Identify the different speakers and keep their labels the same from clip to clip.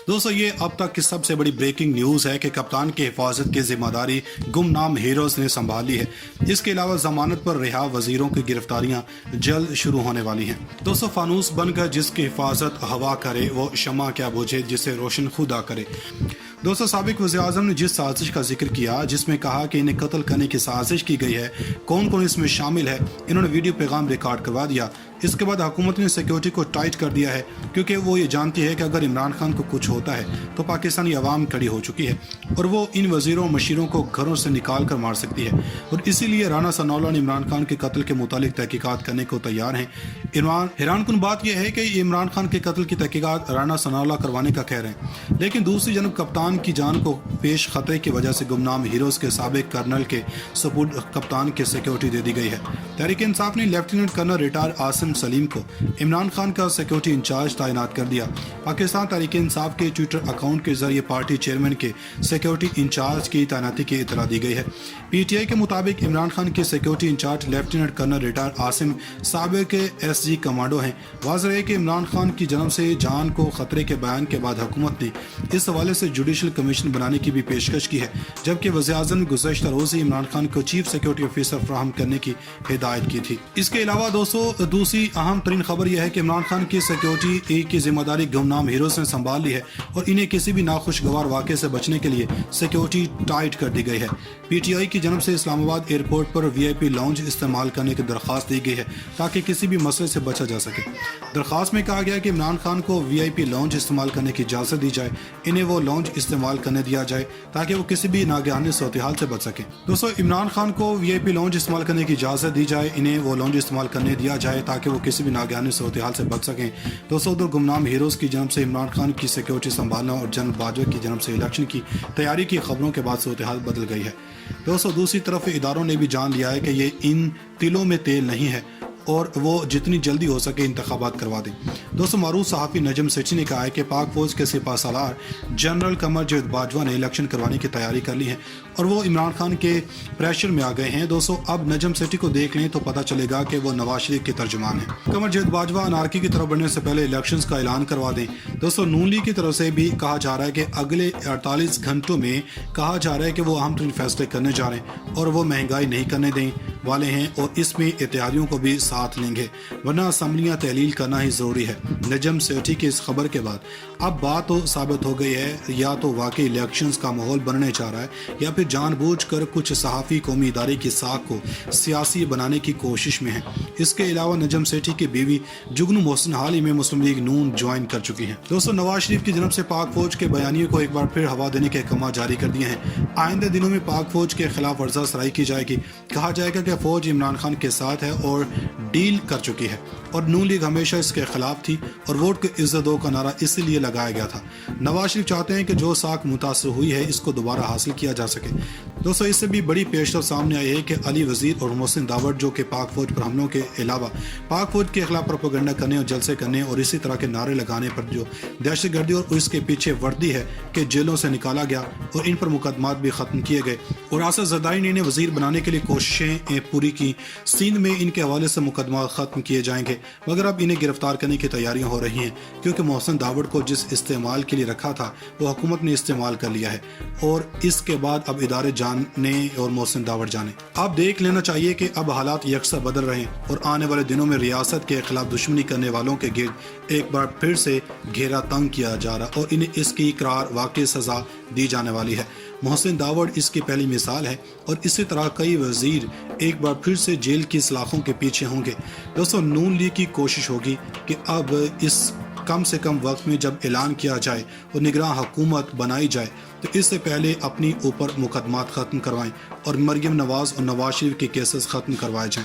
Speaker 1: दोस्तों ये अब तक की सबसे बड़ी ब्रेकिंग न्यूज़ है कि कप्तान की हिफाजत की जिम्मेदारी गुमनाम हीरोज ने संभाल ली है। इसके अलावा जमानत पर रिहा वजीरों की गिरफ्तारियां जल्द शुरू होने वाली हैं। दोस्तों फानूस बनकर जिसकी हिफाजत हवा करे वो शमा क्या बुझे जिसे रोशन खुदा करे। दोस्तों साबिक वज़ीर-ए-आज़म ने जिस साजिश का जिक्र किया जिसमें कहा कि इन्हें कत्ल करने की साजिश की गई है, कौन कौन इसमें शामिल है, इन्होंने वीडियो पैगाम रिकॉर्ड करवा दिया। इसके बाद हुकूमत ने सिक्योरिटी को टाइट कर दिया है क्योंकि वो ये जानती है कि अगर इमरान खान को कुछ होता है तो पाकिस्तानी अवाम खड़ी हो चुकी है और वो इन वजीरों मशीरों को घरों से निकाल कर मार सकती है। और इसीलिए राना सनाउल्लाह ने इमरान खान के कत्ल के मुतालिक तहकीकात करने को तैयार हैं। हैरानकुन बात यह है कि इमरान खान के कत्ल की तहकीकात राना सनाउल्लाह करवाने का कह रहे हैं, लेकिन दूसरी जानब कप्तान की जान को पेश खतरे की वजह से गुमनाम हीरोज के साबिक कर्नल के सपुर्द कप्तान की सिक्योरिटी दे दी गई है। तहरीक इंसाफ ने lieutenant colonel retired Asim Saleem को इमरान खान का सिक्योरिटी इंचार्ज तैनात कर दिया। पाकिस्तान तहरीक इंसाफ के ट्विटर अकाउंट के जरिए पार्टी चेयरमैन के सिक्योरिटी इंचार्ज की तैनाती की इतला दी गई है। पीटीआई के मुताबिक इमरान खान के security incharge lieutenant colonel retired Asim साबिक एसजी कमांडो हैं। वाज़ेह है कि इमरान खान की जन्म से जान को खतरे के बयान के बाद हुकूमत ने इस हवाले से जुडिशल कमीशन बनाने की भी पेशकश की है, जबकि वज़ीर-ए-आज़म ने गुज़श्ता रोज़ इमरान खान को चीफ सिक्योरिटी ऑफिसर फराहम करने की हिदायत की थी। इसके अलावा दोस्तों दूसरी अहम तरीन खबर यह है कि इमरान खान की सिक्योरिटी की जिम्मेदारी गुमनाम हीरोज ने संभाल ली है और इन्हें किसी भी नाखुशगवार वाक़े से बचने के लिए सिक्योरिटी टाइट कर दी गई है। पीटीआई की जानब से इस्लामाबाद एयरपोर्ट पर वीआईपी लाउंज इस्तेमाल करने की दरख्वास्त दी गई है ताकि किसी भी मसले से बचा जा सके। दरख्वास्त में कहा गया है कि इमरान खान को वीआईपी लाउंज इस्तेमाल करने की इजाज़त दी जाए, इन्हें वो लाउंज इस्तेमाल करने दिया जाए ताकि वो किसी भी नागहानी सूरत-ए-हाल से बच सके। दोस्तों इमरान खान को वीआईपी लाउंज इस्तेमाल करने की इजाज़त दी जाए, इन्हें वो लाउंज इस्तेमाल करने दिया जाए ताकि वो किसी भी नागहानी सूरत-ए-हाल से बच सकें। दोस्तों उधर गुमनाम हीरोज की जन्म से इमरान खान की सिक्योरिटी संभालना और जनरल बाजवा की जन्म से इलेक्शन की तैयारी की खबरों के बाद सूरत-ए-हाल बदल गई है। दोस्तों दूसरी तरफ इदारों ने भी जान लिया है कि ये इन तिलों में तेल नहीं है और वो जितनी जल्दी हो सके इंतखाबात करवा दें। दोस्तों मारूफ सहाफ़ी नजम सेठी ने कहा है कि पाक फौज के सिपा सालार जनरल कमर जावेद बाजवा ने इलेक्शन करवाने की तैयारी कर ली है और वो इमरान खान के प्रेशर में आ गए हैं। दोस्तों अब नजम सेठी को देख लें तो पता चलेगा कि वो नवाज शरीफ के तर्जुमान हैं। कमर जावेद बाजवा अनारकी की तरफ बढ़ने से पहले इलेक्शंस का ऐलान करवा दें। दोस्तों नून लीग की तरफ से भी कहा जा रहा है कि अगले 48 घंटों में कहा जा रहा है कि वो अहम तरीन फैसले करने जा रहे हैं और वो महंगाई नहीं करने दें वाले हैं और इसमें इत्तेहादियों को भी साथ लेंगे, वरना असम्बलियाँ तहलील करना ही ज़रूरी है। नजम सेठी की इस खबर के बाद अब बात तो साबित हो गई है या तो वाकई इलेक्शंस का माहौल बनने जा रहा है या फिर जानबूझकर कुछ सहाफ़ी कौमी इदारे की साख को सियासी बनाने की कोशिश में है। इसके अलावा नजम सेठी की बीवी जुगनू मोहसिन हाल ही में मुस्लिम लीग नून ज्वाइन कर चुकी हैं। दोस्तों नवाज शरीफ की जनब से पाक फौज के बयानियों को एक बार फिर हवा देने के अहकाम जारी कर दिए हैं। आइंदे दिनों में पाक फौज के खिलाफ वर्जा सराई की जाएगी। कहा जाएगा कि फौज इमरान खान के साथ है और डील कर चुकी है और नून लीग हमेशा इसके खिलाफ थी और वोट की इज्जत दो का नारा इसीलिए लगाया गया था। नवाज शरीफ चाहते हैं कि जो साख मुतासर हुई है इसको दोबारा हासिल किया जा सके। दोस्तों इससे भी बड़ी पेशरफ सामने आई है कि अली वजीर और मोहसिन दावड़ जो कि पाक फौज पर हमलों के अलावा पाक फौज के खिलाफ प्रोपेगेंडा करने और जलसे करने और इसी तरह के नारे लगाने पर जो दहशतगर्दी और इसके पीछे वर्दी है कि जेलों से निकाला गया और इन पर मुकदमात भी खत्म किए गए और आसिफ ज़रदारी ने इन्हें वजीर बनाने के लिए कोशिशें पूरी की। सिंध में इनके हवाले से मुकदमा खत्म किए जाएंगे मगर अब इन्हें गिरफ्तार करने की तैयारियां हो रही हैं क्योंकि मोहसिन दावड़ को जिस इस्तेमाल के लिए रखा था वो हुकूमत ने इस्तेमाल कर लिया है और इसके बाद अब इदारे जाने और मोहसिन दावड़ जाने। अब देख लेना चाहिए कि अब हालात यकसा बदल रहे हैं और आने वाले दिनों में रियासत के खिलाफ दुश्मनी करने वालों के गिर्द एक बार फिर से घेरा तंग किया जा रहा और इन्हें इसकी इकरार वाकई सजा दी जाने वाली है। मोहसिन दावड़ इसकी पहली मिसाल है और इसी तरह कई वजीर एक बार फिर से जेल की सलाखों के पीछे होंगे। दोस्तों नून लीग की कोशिश होगी कि अब इस कम से कम वक्त में जब ऐलान किया जाए और निगरान हुकूमत बनाई जाए तो इससे पहले अपनी ऊपर मुकदमात ख़त्म करवाएं और मरियम नवाज और नवाज शरीफ के केसेस ख़त्म करवाए जाएं।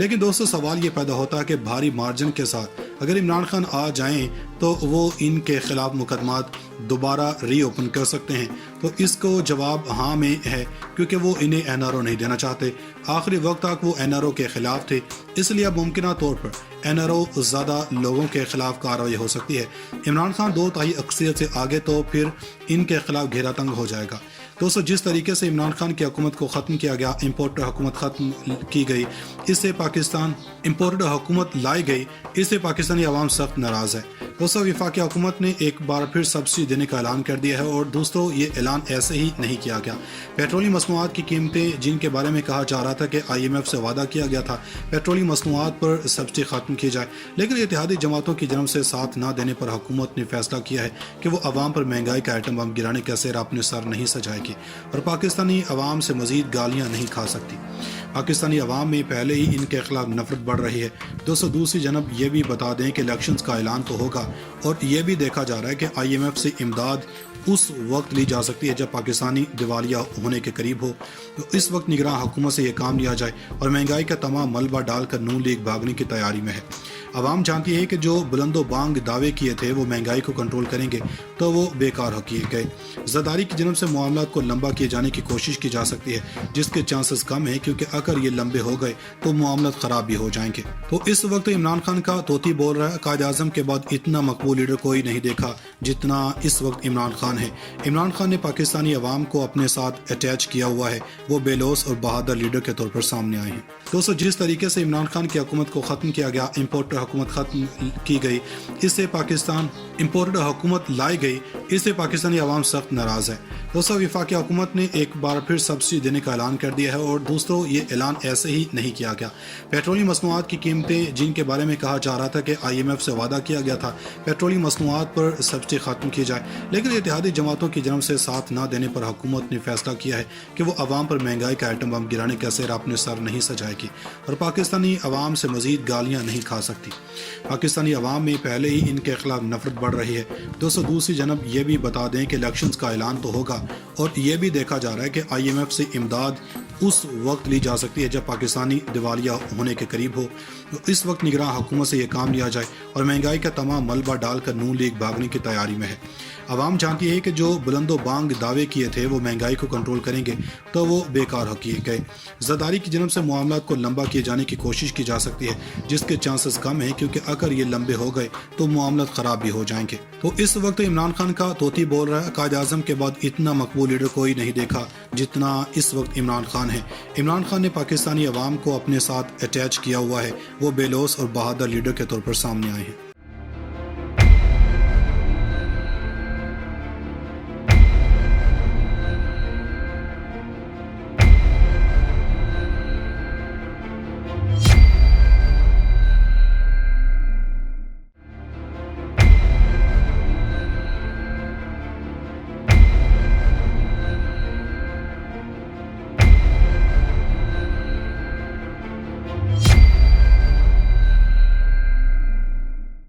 Speaker 1: लेकिन दोस्तों सवाल ये पैदा होता है कि भारी मार्जिन के साथ अगर इमरान खान आ जाएं तो वो इनके खिलाफ मुकदमात दोबारा रीओपन कर सकते हैं। तो इसको जवाब हाँ में है क्योंकि वो इन्हें एनआरओ नहीं देना चाहते। आखिरी वक्त तक वो एनआरओ के खिलाफ थे, इसलिए अब मुमकिन तौर पर एनआरओ ज़्यादा लोगों के खिलाफ कार्रवाई हो सकती है। इमरान खान 2/3 अक्सरियत से आगे तो फिर इनके खिलाफ घेरा तंग हो जाएगा। دوستو جس طریقے سے عمران خان کی حکومت کو ختم کیا گیا، امپورٹ حکومت ختم کی گئی، اس سے پاکستان امپورٹ حکومت لائی گئی، اس سے پاکستانی عوام سخت ناراض ہے۔ دوستو وفاقی حکومت نے ایک بار پھر سبسڈی دینے کا اعلان کر دیا ہے، اور دوستو یہ اعلان ایسے ہی نہیں کیا گیا۔ پیٹرولیم مصنوعات کی قیمتیں جن کے بارے میں کہا جا رہا تھا کہ IMF سے وعدہ کیا گیا تھا پیٹرولیم مصنوعات پر سبسڈی ختم کی جائے، لیکن اتحادی جماعتوں کی جانب سے ساتھ نہ دینے پر حکومت نے فیصلہ کیا ہے کہ وہ عوام پر مہنگائی کا ایٹم بم گرانے کا سہرا اپنے سر نہیں سجائے گی اور پاکستانی عوام سے مزید گالیاں نہیں کھا سکتی۔ پاکستانی عوام میں پہلے ہی ان کے خلاف نفرت بڑھ رہی ہے۔ دوستو دوسری جانب یہ بھی بتا دیں کہ الیکشنز کا اعلان تو ہوگا، اور یہ بھی دیکھا جا رہا ہے کہ IMF سے امداد اس وقت لی جا سکتی ہے جب پاکستانی دیوالیہ ہونے کے قریب ہو، تو اس وقت نگراں حکومت سے یہ کام لیا جائے اور مہنگائی کا تمام ملبہ ڈال کر نون لیگ بھاگنے کی تیاری میں ہے۔ عوام جانتی ہے کہ جو بلند و بانگ دعوے کیے تھے وہ مہنگائی کو کنٹرول کریں گے تو وہ بیکار ہو کیے گئے۔ زرداری کی جانب سے معاملات کو لمبا کیے جانے کی کوشش کی جا سکتی ہے، جس کے چانسز کم ہیں، کیونکہ اگر یہ لمبے ہو گئے تو معاملات خراب بھی ہو جائیں گے۔ تو اس وقت عمران خان کا طوطی بول رہا ہے، قائد اعظم کے بعد اتنا مقبول لیڈر کوئی نہیں دیکھا جتنا اس وقت عمران خان ہے۔ عمران خان نے پاکستانی عوام کو اپنے ساتھ اٹیچ کیا ہوا ہے، وہ بے لوث اور بہادر لیڈر کے طور پر سامنے آئے ہیں۔ دوستو جس طریقے سے عمران خان کی حکومت کو ختم کیا گیا، امپورٹ حکومت ختم کی گئی، اس سے پاکستان امپورٹ حکومت لائی گئی، اس سے پاکستانی عوام سخت ناراض ہے۔ دوستو وفاقی حکومت نے ایک بار پھر سبسڈی دینے کا اعلان کر دیا ہے، اور دوستو یہ اعلان ایسے ہی نہیں کیا گیا۔ پیٹرولیم مصنوعات کی قیمتیں جن کے بارے میں کہا جا رہا تھا کہ IMF سے وعدہ کیا گیا تھا پیٹرولیم مصنوعات پر سبسڈی ختم کی جائے، لیکن اتحادی جماعتوں کی جانب سے ساتھ نہ دینے پر حکومت نے فیصلہ کیا ہے کہ وہ عوام پر مہنگائی کا ایٹم بم گرانے کا سہرا اپنے سر نہیں سجائے گی اور پاکستانی عوام سے مزید گالیاں نہیں کھا سکتی۔ پاکستانی عوام میں پہلے ہی ان کے خلاف نفرت بڑھ رہی ہے۔ دوستو دوسری جانب یہ بھی بتا دیں کہ الیکشنز کا اعلان تو ہوگا، اور یہ بھی دیکھا جا رہا ہے کہ IMF سے امداد اس وقت لی جا سکتی ہے جب پاکستانی دیوالیہ ہونے کے قریب ہو، تو اس وقت نگراں حکومت سے یہ کام لیا جائے اور مہنگائی کا تمام ملبہ ڈال کر نون لیگ بھاگنے کی تیاری میں ہے۔ عوام جانتی ہے کہ جو بلند و بانگ دعوے کیے تھے وہ مہنگائی کو کنٹرول کریں گے تو وہ بیکار ہو کیے گئے۔ زرداری کی جانب سے معاملات کو لمبا کیے جانے کی کوشش کی جا سکتی ہے، جس کے چانسز کم ہیں، کیونکہ اگر یہ لمبے ہو گئے تو معاملات خراب بھی ہو جائیں گے۔ تو اس وقت عمران خان کا طوطی بول رہا ہے، قائد اعظم کے بعد اتنا مقبول لیڈر کوئی نہیں دیکھا جتنا اس وقت عمران خان ہے۔ عمران خان نے پاکستانی عوام کو اپنے ساتھ اٹیچ کیا ہوا ہے، وہ بے لوث اور بہادر لیڈر کے طور پر سامنے آئے ہیں۔